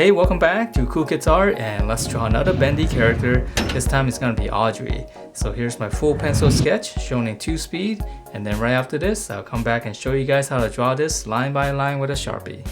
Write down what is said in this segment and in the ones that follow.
Hey, welcome back to Cool Kids Art, and let's draw another Bendy character. This time it's gonna be Audrey. So here's my full pencil sketch shown in 2 speed, and then right after this I'll come back and show you guys how to draw this line by line with a Sharpie.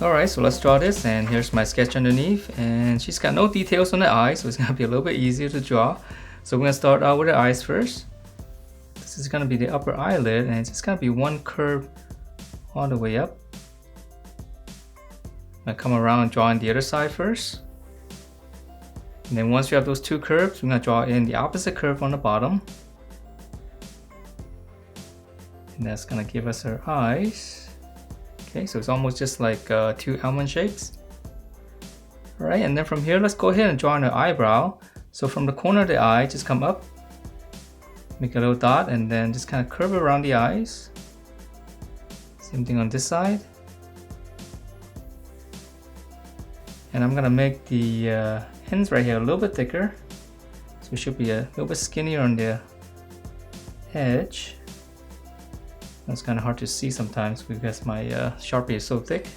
Alright, so let's draw this, and here's my sketch underneath, and she's got no details on the eyes, so it's gonna be a little bit easier to draw. So we're gonna start out with the eyes first. This is gonna be the upper eyelid, and it's just gonna be one curve all the way up. I'm gonna come around and draw on the other side first. And then once we have those 2 curves, we're gonna draw in the opposite curve on the bottom. And that's gonna give us our eyes. Okay, so it's almost just like 2 almond shapes. Alright, and then from here, let's go ahead and draw in an eyebrow. So from the corner of the eye, just come up, make a little dot, and then just kind of curve around the eyes. Same thing on this side. And I'm gonna make the ends right here a little bit thicker. So it should be a little bit skinnier on the edge. It's kind of hard to see sometimes because my Sharpie is so thick.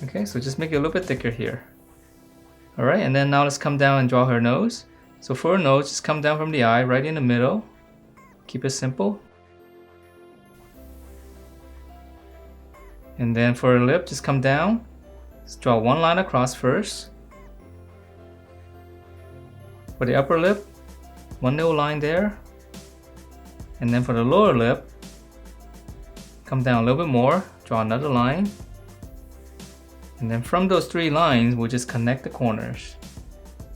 Okay, so just make it a little bit thicker here. Alright, and then now let's come down and draw her nose. So for her nose, just come down from the eye right in the middle. Keep it simple. And then for her lip, just come down. Let's draw one line across first. For the upper lip, one little line there. And then for the lower lip, come down a little bit more, draw another line. And then from those 3 lines, we'll just connect the corners.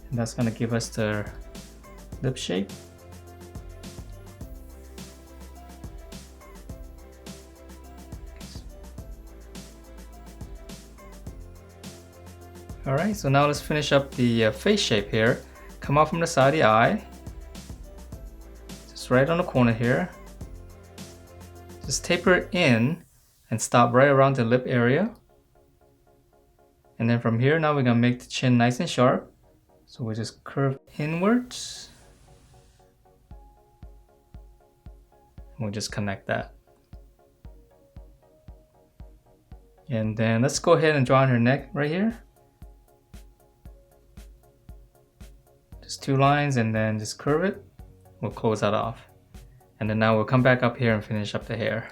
And that's gonna give us the lip shape. Alright, so now let's finish up the face shape here. Come out from the side of the eye. just right on the corner here. Just taper it in and stop right around the lip area. And then from here, now we're gonna make the chin nice and sharp. So we'll just curve inwards. We'll just connect that. And then let's go ahead and draw on her neck right here. Just 2 lines and then just curve it. We'll close that off. And then now we'll come back up here and finish up the hair.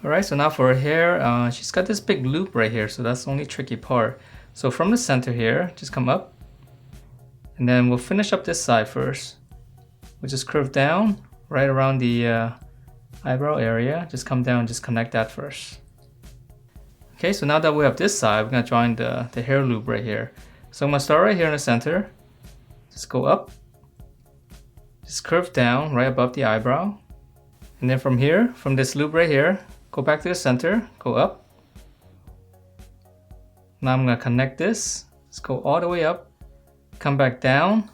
Alright, so now for her hair, she's got this big loop right here, so that's the only tricky part. So from the center here, just come up. And then we'll finish up this side first. We'll just curve down right around the eyebrow area. Just come down and just connect that first. Okay, so now that we have this side, we're going to draw in the hair loop right here. So I'm going to start right here in the center. Just go up. Just curve down right above the eyebrow. And then from here, from this loop right here, go back to the center, go up. Now I'm going to connect this. Let's go all the way up. Come back down.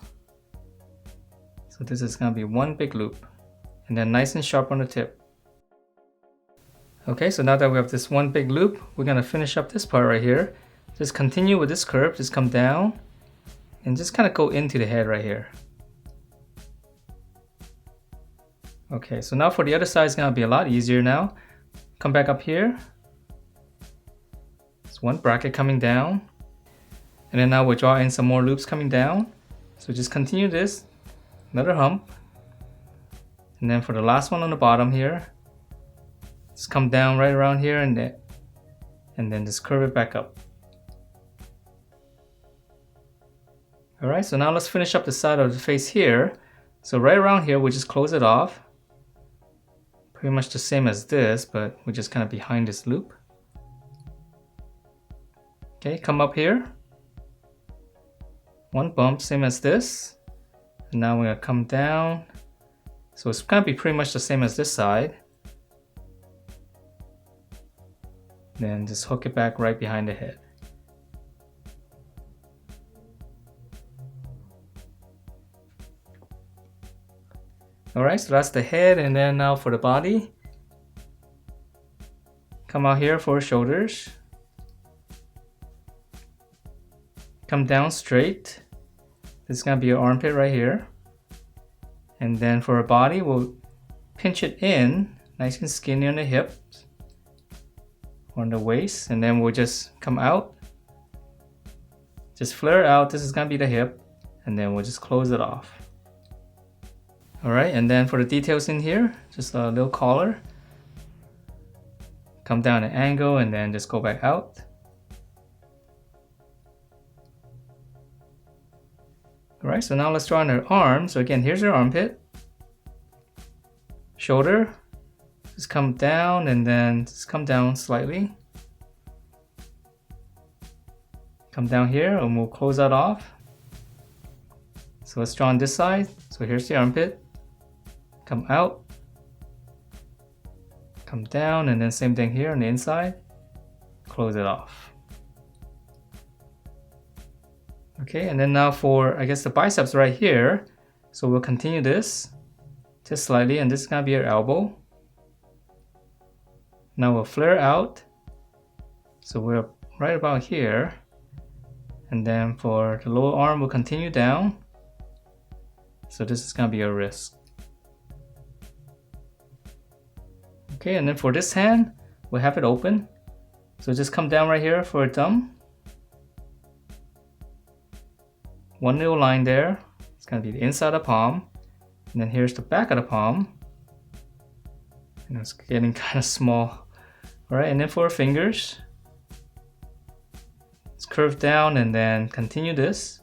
So this is going to be one big loop. And then nice and sharp on the tip. Okay, so now that we have this one big loop, we're going to finish up this part right here. Just continue with this curve, just come down and just kind of go into the head right here. Okay, so now for the other side, it's going to be a lot easier now. Come back up here. There's one bracket coming down. And then now we'll draw in some more loops coming down. So just continue this, another hump. And then for the last one on the bottom here, just come down right around here and then just curve it back up. Alright, so now let's finish up the side of the face here. So right around here, we just close it off. Pretty much the same as this, but we're just kind of behind this loop. Okay, come up here. One bump, same as this. And now we're going to come down. So it's going to be pretty much the same as this side. Then just hook it back right behind the head. Alright, so that's the head, and then now for the body. Come out here for shoulders. Come down straight. This is going to be your armpit right here. And then for a body, we'll pinch it in, nice and skinny on the hips, on the waist, and then we'll just come out. Just flare out, this is going to be the hip, and then we'll just close it off. Alright, and then for the details in here, just a little collar. Come down an angle and then just go back out. Alright, so now let's draw on her arm. So again, here's her armpit. Shoulder. Just come down and then just come down slightly. Come down here and we'll close that off. So let's draw on this side. So here's the armpit. Come out. Come down and then same thing here on the inside. Close it off. Okay, and then now for, I guess, the biceps right here. So we'll continue this just slightly, and this is gonna be your elbow. Now we'll flare out. So we're right about here. And then for the lower arm, we'll continue down. So this is gonna be your wrist. Okay, and then for this hand, we'll have it open. So just come down right here for a thumb. One little line there. It's gonna be the inside of the palm. And then here's the back of the palm. And it's getting kind of small. Alright, and then for our fingers, let's curve down and then continue this.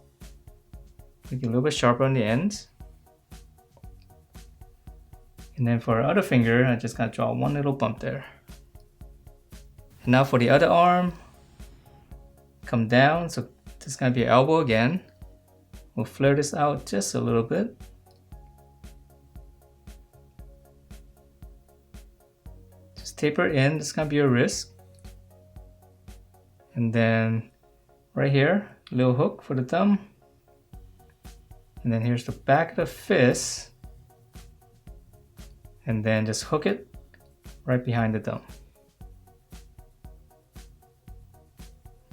Make it a little bit sharper on the ends. And then for our other finger, I just gotta draw one little bump there. And now for the other arm, come down. So this is gonna be your elbow again. We'll flare this out just a little bit. Just taper in, this is gonna be your wrist. And then right here, little hook for the thumb. And then here's the back of the fist. and then just hook it right behind the thumb.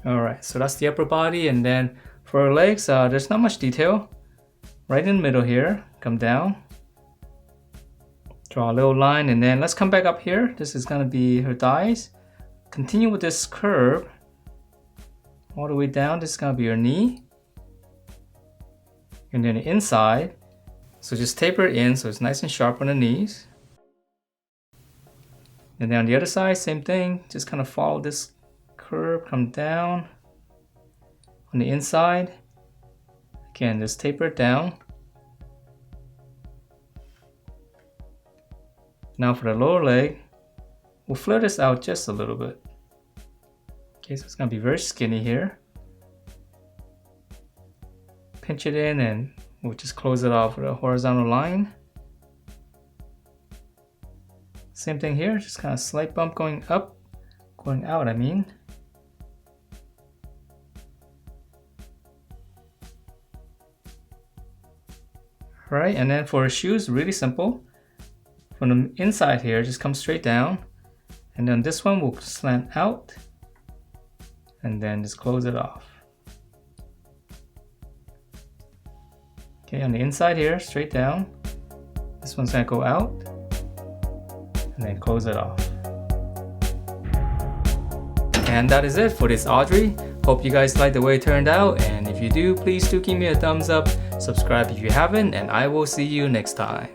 Alright, so that's the upper body, and then for her legs, there's not much detail. Right in the middle here, come down, draw a little line, and then let's come back up here. This is gonna be her thighs. Continue with this curve all the way down. This is gonna be her knee. And then the inside, so just taper it in so it's nice and sharp on the knees. And then on the other side, same thing, just kind of follow this curve, come down. On the inside, again, just taper it down. Now for the lower leg, we'll flare this out just a little bit. Okay, so it's gonna be very skinny here. Pinch it in and we'll just close it off with a horizontal line. Same thing here, just kind of slight bump going up, going out, I mean. Alright, and then for shoes, really simple. From the inside here, just come straight down. And then this one will slant out. And then just close it off. Okay, on the inside here, straight down. This one's gonna go out. And then close it off. And that is it for this Audrey. Hope you guys like the way it turned out, and if you do, please do give me a thumbs up, subscribe if you haven't, and I will see you next time.